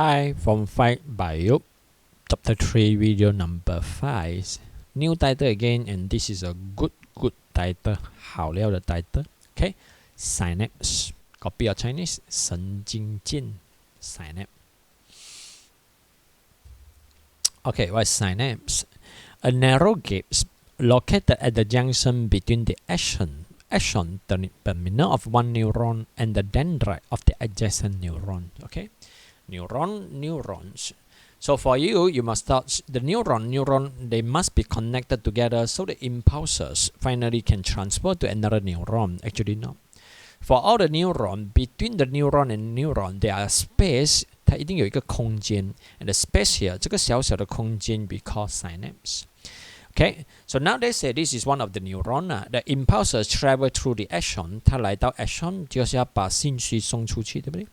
Hi, from F5C3Bio Chapter 3 video number 5. New title again, and this is a good title. 好料的 title. Okay, synapse. Copy of Chinese. 神经线 synapse. Okay, what is synapse? A narrow gap located at the junction between the axon terminal of one neuron and the dendrite of the adjacent neuron. Okay, neurons. So for you must start the neuron. They must be connected together so the impulses finally can transfer to another neuron. Actually, no. For all the neuron, between the neuron and neuron, there are space. 它一定有一个空间 and the space here 这个小小的空间 we call synapse. Okay, so now they say this is one of the neuron. The impulses travel through the axon. 它来到 axon 就是要把信息送出去，对不对？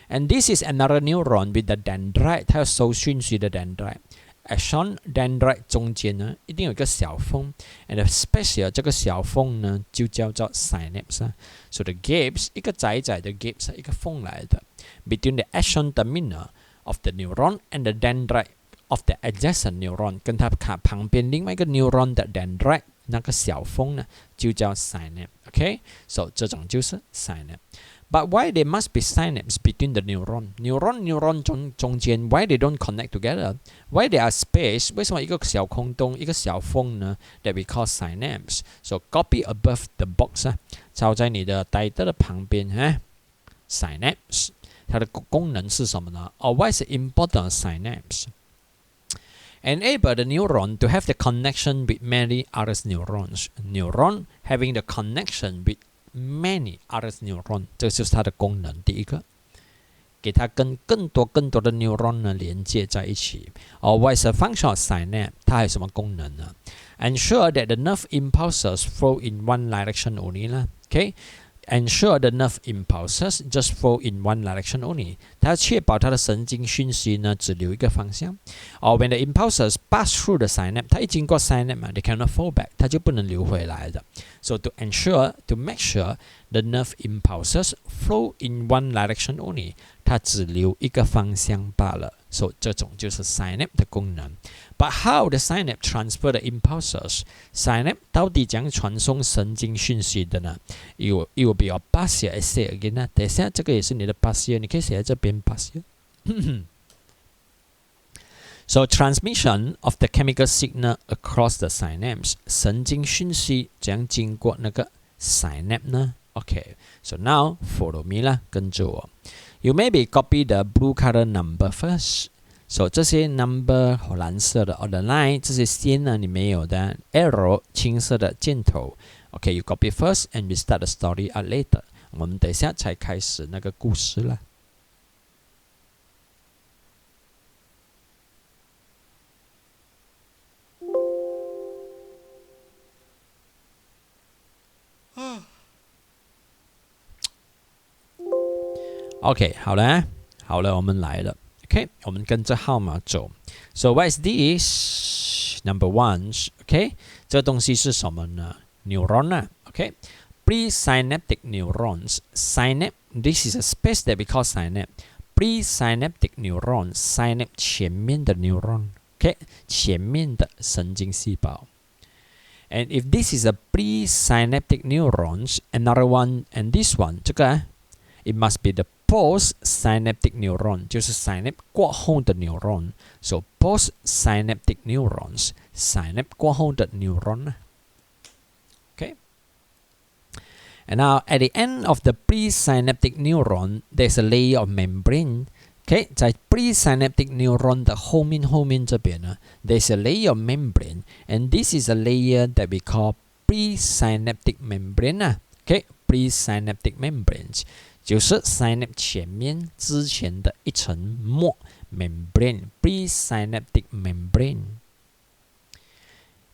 And this is another neuron with the dendrite. 它要收讯息的 dendrite. Axon dendrite 中间呢一定有一个小缝 and the space here 这个小缝呢就叫做 synapse. So the gaps 一个窄窄的 gaps 一个缝来的 between the axon terminal of the neuron and the dendrite of the adjacent neuron 跟它旁边另外一个 neuron 的 dendrite 那个小缝呢就叫 synapse. Okay, so 这种就是 synapse. But why there must be synapse between the neuron 中间 why they don't connect together? Why there are space? 为什么一个小空洞一个小缝呢 that we call synapse? So copy above the box 抄在你的 title 的旁边synapse 它的功能是什么呢 Or why is it important synapse? Enable the neuron to have the connection with many other neurons. Neuron having the connection with many other neurons 这就是它的功能第一个给它跟更多的 neuron 呢连接在一起 Or what is the function of synapse 它还有什么功能呢 Ensure that the nerve impulses flow in one direction only Okay, ensure the nerve impulses just flow in one direction only 它要确保它的神经讯息呢只流一个方向 Or when the impulses pass through the synapse 它一经过 synapse they cannot fall back 它就不能流回来的 So to make sure the nerve impulses flow in one direction only 它只流一个方向罢了 So 这种就是 synapse 的功能 But how the synapse transfer the impulses? Synapse 到底怎样传送神经讯息的呢 It will be your past year essay again 等一下这个也是你的 past year 你可以写在这边 past year So transmission of the chemical signal across the synapse 神经讯息怎样经过那个 synapse 呢 Okay, so now follow me 啦跟着我 You maybe copy the blue color number first So 这些 number 蓝色的 or the line 这些线呢你没有的 arrow 青色的箭头 Okay, you copy first and we start the story later 我们等一下才开始那个故事啦OK 好了我们来了 OK 我们跟着号码走 So what is this? Number 1 OK 这东西是什么呢 Neuron OK Presynaptic neurons Synapse This is a space that we call synapse Presynaptic neurons Synapse 前面的 neuron OK 前面的神经细胞 And if this is a presynaptic neurons Another one and this one 这个It must be the postsynaptic neuron 就是 synapse 过后的 neuron So postsynaptic neurons synapse 过后的 neuron Okay And now at the end of the presynaptic neuron There's a layer of membrane Okay 在 presynaptic neuron 的后面这边呢 There's a layer of membrane And this is a layer that we call presynaptic membrane Okay presynaptic membranes就是 synapse 前面之前的一层膜 membrane presynaptic membrane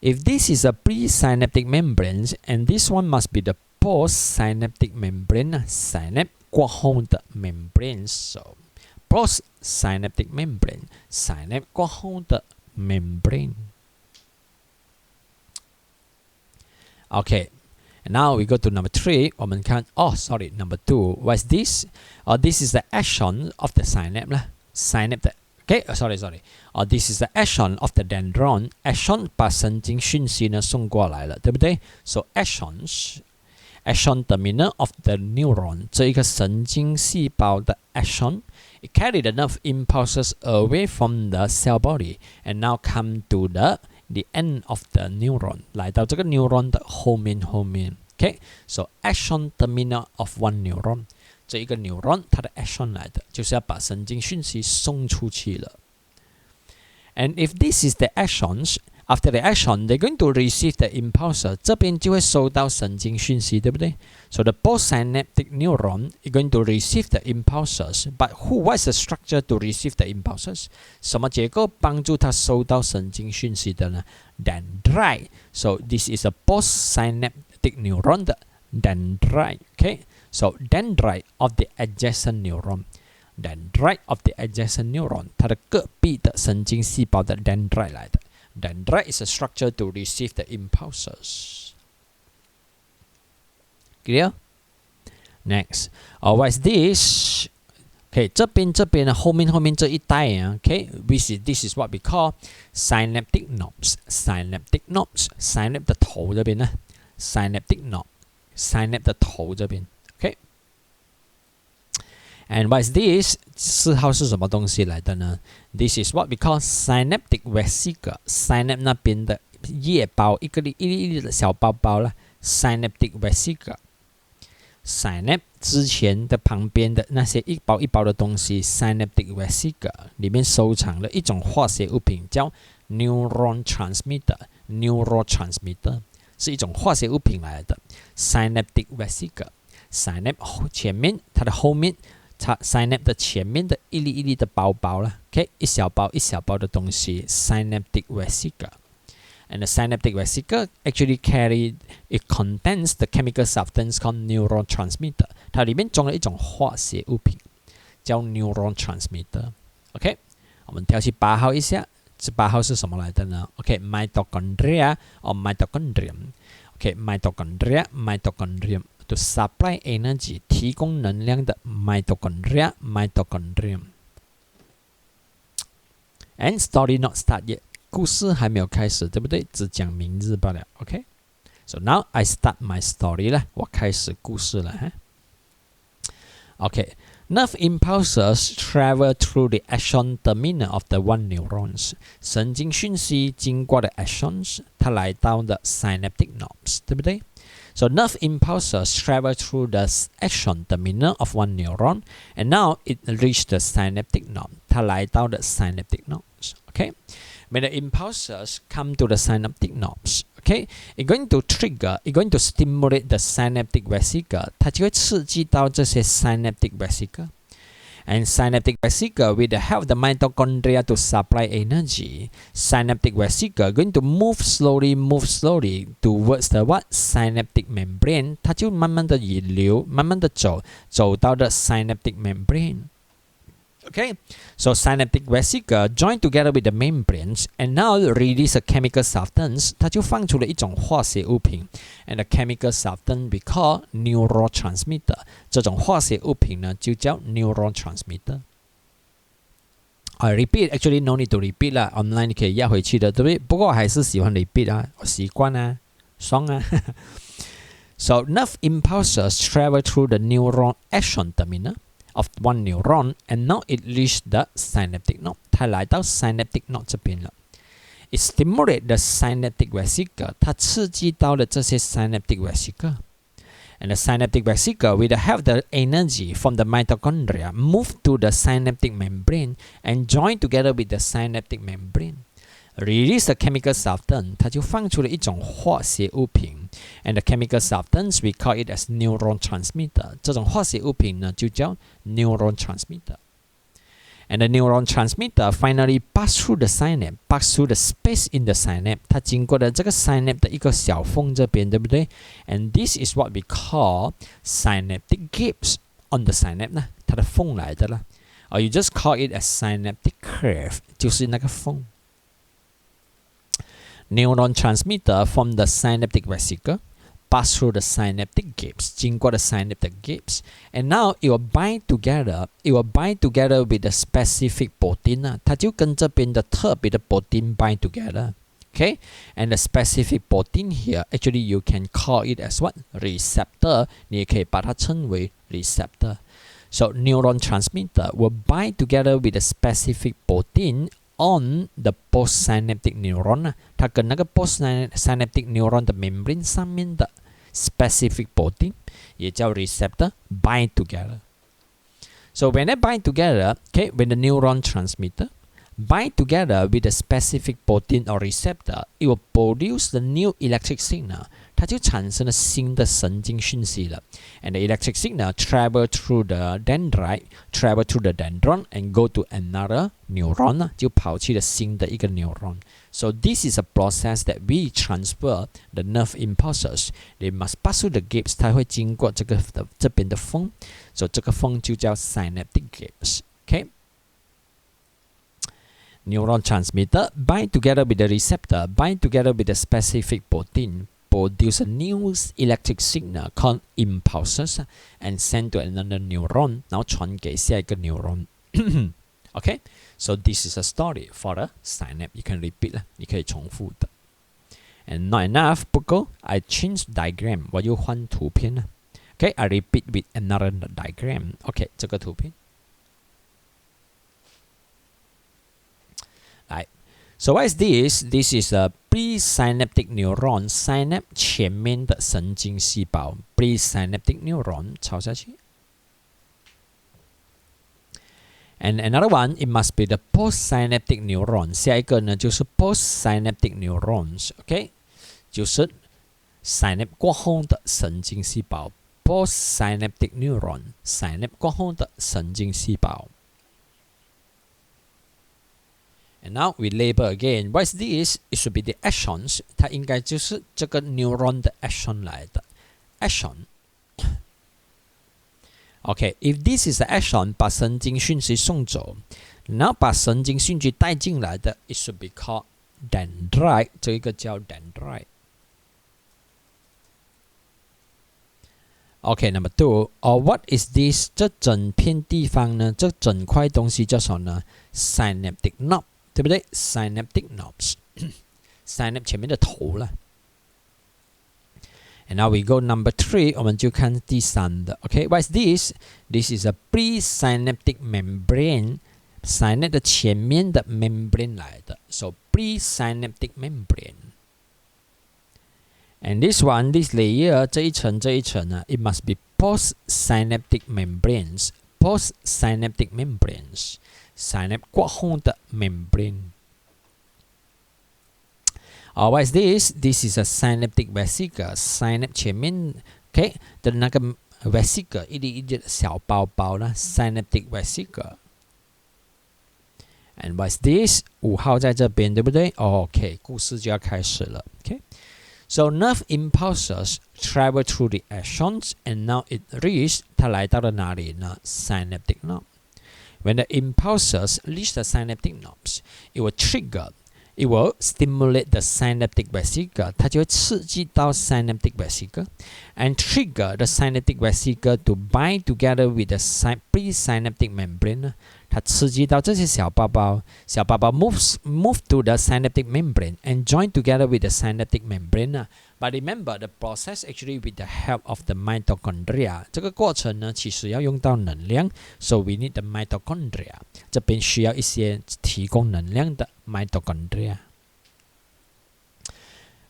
If this is a presynaptic membrane and this one must be the postsynaptic membrane synapse 过后的 membrane So postsynaptic membrane synapse 过后的 membrane Okay And now we go to number 3. 我们看 number 2. What is this? This is the axon of the synapse synaptic Okay, sorry. This is the action of the dendron. Action 把神经讯息呢送过来了，对不对 ？So action terminal of the neuron 这一个神经细胞的 action, it carried the nerve impulses away from the cell body and now come to the end of the neuron 来到这个 neuron 的后面。Okay, so action terminal of one neuron. 这一个 neuron 它的 action 来的，就是要把神经讯息送出去了。And if this is the actions, after the action, they're going to receive the impulse. 这边就会收到神经讯息，对不对 ？So the postsynaptic neuron is going to receive the impulses. But what is the structure to receive the impulses? 什么结构帮助它收到神经讯息的呢 ？Dendrite. So this is a postsynaptic neuron 的 dendrite. Okay.So dendrite of the adjacent neuron, dendrite of the adjacent neuron, 它的隔壁的神经细胞的 dendrite 来的。Dendrite is a structure to receive the impulses. Clear? Next, what is this? Okay, 这边呢，后面这一带啊 ，Okay, this is what we call synaptic knobs. Synaptic knobs, synapse 的头这边呢 ，synaptic knob, synapse 的头这边。And what is this? 4号是什么东西来的呢 ？This is what we call synaptic vesicle. Synapse 那边的叶包，一粒的小包包啦 synaptic vesicle. Synapse 之前的旁边的那些一包一包的东西 synaptic vesicle 里面收藏了一种化学物品，叫 neurotransmitter. Neurotransmitter 是一种化学物品来的 synaptic vesicle. Synapse 前面，它的后面。synapse 的前面的一粒的包包啦 ，OK， 一小包的东西 synaptic vesicle。And the synaptic vesicle actually it contains the chemical substance called neurotransmitter。它里面装了一种化学物品，叫 neurotransmitter。OK， 我们跳去8号一下，这8号是什么来的呢 ？OK，mitochondria or mitochondrium。Okay，mitochondrium。To supply energy 提供能量的 mitochondrium. And story not start yet 故事还没有开始，对不对？只讲明日罢了。OK, so now I start my story 了，我开始故事了。Okay, nerve impulses travel through the action terminal of the one neurons. 神经讯息经过的 actions， 它来到的 synaptic knobs， 对不对？So nerve impulses travel through the action terminal of one neuron, and now it reached the synaptic knob. 它来到的 synaptic knobs. Okay, when the impulses come to the synaptic knobs, okay, it's going to stimulate the synaptic vesicle. 它就会刺激到这些 synaptic vesicle. And synaptic vesicle, with the help of the mitochondria to supply energy, synaptic vesicle going to move slowly towards the what? Synaptic membrane. 它就慢慢的引流，慢慢的走到的 synaptic membrane. Okay, so synaptic vesicle join together with the membranes and now release a chemical substance. 它就放出了一种化学物品 and the chemical substance we call neurotransmitter. 这种化学物品呢就叫 neurotransmitter. I repeat, actually no need to repeat 啦 ，online 你可以压回去的，对不对？不过我还是喜欢 repeat 啊，我習慣啊，爽啊。So nerve impulses travel through the neuron action terminal of one neuron, and now it reached the synaptic knob. 它来到 synaptic knob 这边了。It stimulates the synaptic vesicle. 它刺激到了这些 synaptic vesicle. And the synaptic vesicle, with the help of the energy from the mitochondria, move to the synaptic membrane and join together with the synaptic membrane. Release the chemical substance. 它就放出了一种化学物品。And the chemical substance, we call it as neurotransmitter. 这种化学物品呢就叫 neurotransmitter. And the neurotransmitter finally pass through the synapse, pass through the space in the synapse. 它经过了这个 synapse 的一个小缝这边，对不对 ？And this is what we call synaptic gaps on the synapse 呢，它的缝来的啦。Or you just call it as synaptic curve， 就是那个缝。Neurotransmitter from the synaptic vesicle pass through the synaptic gates， 经过的 synaptic gates， and now it will bind together with the specific protein 啊，它就跟这边的特别的 protein bind together。Okay, and the specific protein here, actually you can call it as what? Receptor. 你也可以把它称为 receptor. So neuron transmitter will bind together with the specific protein on the postsynaptic neuron. 它跟那个 postsynaptic neuron 的 membrane 上面的 specific protein 也叫 receptor bind together. So when they bind together, okay, when the neuron transmitter bind together with a specific protein or receptor, it will produce the new electric signal. 它就产生了新的神经讯息了。And the electric signal travel through the dendrite, travel through the dendron and go to another neuron. 就跑去了新的一个 neuron. So this is a process that we transfer the nerve impulses. They must pass through the gates. 它会经过这边的风，所以这个风就叫 synaptic gates. Okay.Neuron transmitter bind together with the receptor, bind together with the specific protein, produce a new electric signal called impulses and send to another neuron. 然后传给下一个 neuron. Okay, so this is a story for the synapse. You can repeat 啦，你可以重复的。And not enough, 不够 I change diagram. 我又换图片了。Okay, I repeat with another diagram. Okay, 这个图片。So what is this? This is a presynaptic neuron. Synapse 前面的神经细胞 presynaptic neuron 抄下去。And another one, it must be the postsynaptic neuron. 下一个呢就是 postsynaptic neurons. OK， 就是 synapse 过后的神经细胞 postsynaptic neuron. Synapse 过后的神经细胞。And now we label again. What is this? It should be the axons. 它应该就是这个 neuron 的 axon 来的 axon. Okay, if this is the axon, 把神经讯息送走，然后把神经讯息带进来的 it should be called dendrite. 这一个叫 dendrite. Okay, number 2. Or what is this? 这整片地方呢？这整块东西叫什么呢？ Synaptic knob. 对不对 ？Synaptic knobs， synapse 前面的头了。And now we go number 3， 我们就看第三的。Okay, what is this? This is a presynaptic membrane. Synapse 的前面的 membrane 来的。So presynaptic membrane. And this one, this layer 这一层呢 ，it must be postsynaptic membranes. Postsynaptic membranes. Synapse 过后的 membrane. What is this? This is a synaptic vesicle. Synapse 前面 ，OK 的那个 vesicle 一粒一粒的小包包啦 ，synaptic vesicle. And what is this? 5号在这边，对不对 ？OK， 故事就要开始了。OK. So nerve impulses travel through the axons, and now it reach 它来到了哪里呢 ？Synaptic knob. When the impulses reach the synaptic knobs, it will stimulate the synaptic vesicle. 它就会刺激到 synaptic vesicle and trigger the synaptic vesicle to bind together with the presynaptic membrane. 它刺激到这些小包包 move to the synaptic membrane and join together with the synaptic membrane. But remember, the process actually with the help of the mitochondria. 这个过程呢，其实要用到能量 ，so we need the mitochondria. 这边需要一些提供能量的 mitochondria.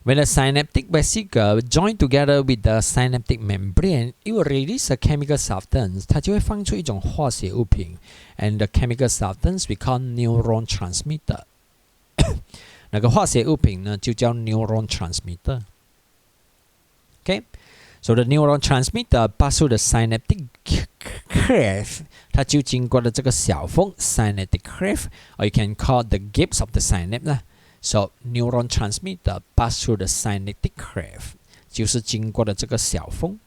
When the synaptic vesicle join together with the synaptic membrane, it will release a chemical substance. 它就会放出一种化学物品 ，and the chemical substance we call neurotransmitter. 那个化学物品呢，就叫 neurotransmitter. Okay, so the neurotransmitter pass through the synaptic cleft. 它就经过了这个小缝 synaptic cleft, or you can call the gates of the synapse 啦。So neuron transmitter pass through the synaptic cleft， 就是经过了这个小缝。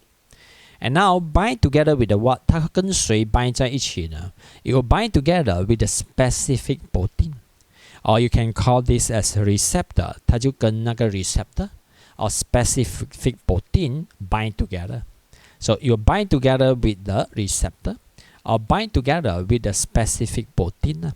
And now bind together with the what？ 它跟谁 bind 在一起呢 ？It will bind together with the specific protein， or you can call this as receptor。它就跟那个 receptor or specific protein bind together. So you bind together with the receptor or bind together with the specific protein.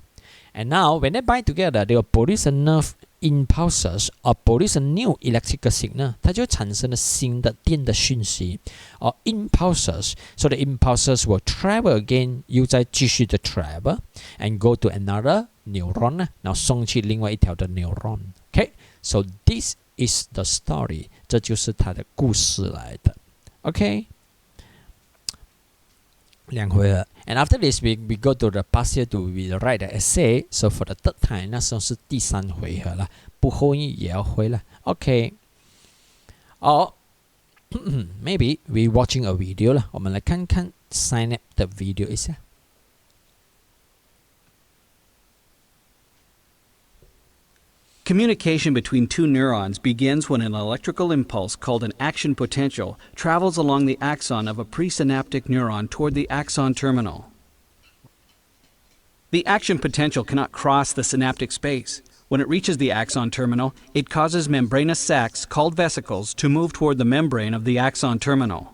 And now when they bind together, they will produce a nerve impulses or produce a new electrical signal. 它就产生了新的电的讯息 or impulses. So the impulses will travel again, 又再继续的 travel and go to another neuron. 然后送去另外一条的 neuron. Okay, so this is the story. 这就是它的故事来的。Okay. 两回合 and after this we go to the past year to write the essay. So for the third time 那时候是第3回合了，不后羿也要会了。Okay. Or maybe we watching a video 了，我们来看看 Synapse 的 video 一下。Communication between two neurons begins when an electrical impulse called an action potential travels along the axon of a presynaptic neuron toward the axon terminal. The action potential cannot cross the synaptic space. When it reaches the axon terminal, it causes membranous sacs called vesicles to move toward the membrane of the axon terminal.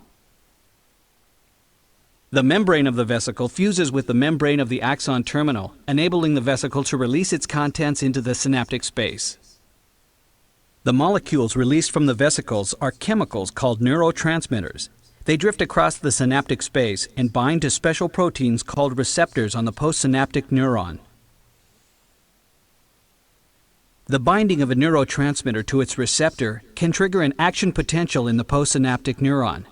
The membrane of the vesicle fuses with the membrane of the axon terminal, enabling the vesicle to release its contents into the synaptic space. The molecules released from the vesicles are chemicals called neurotransmitters. They drift across the synaptic space and bind to special proteins called receptors on the postsynaptic neuron. The binding of a neurotransmitter to its receptor can trigger an action potential in the postsynaptic neuron.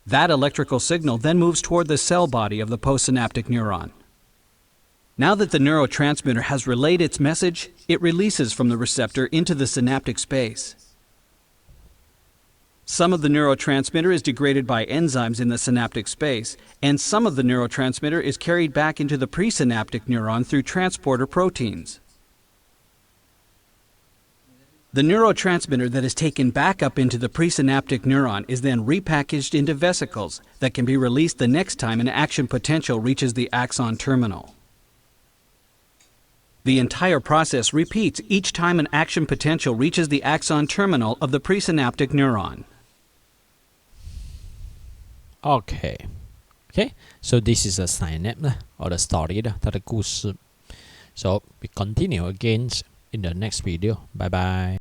That electrical signal then moves toward the cell body of the postsynaptic neuron. Now that the neurotransmitter has relayed its message, it releases from the receptor into the synaptic space. Some of the neurotransmitter is degraded by enzymes in the synaptic space, and some of the neurotransmitter is carried back into the presynaptic neuron through transporter proteins. The neurotransmitter that is taken back up into the presynaptic neuron is then repackaged into vesicles that can be released the next time an action potential reaches the axon terminal. The entire process repeats each time an action potential reaches the axon terminal of the presynaptic neuron. Okay. Okay, so this is a synapse or the story 它的故事。So we continue again in the next video. Bye bye.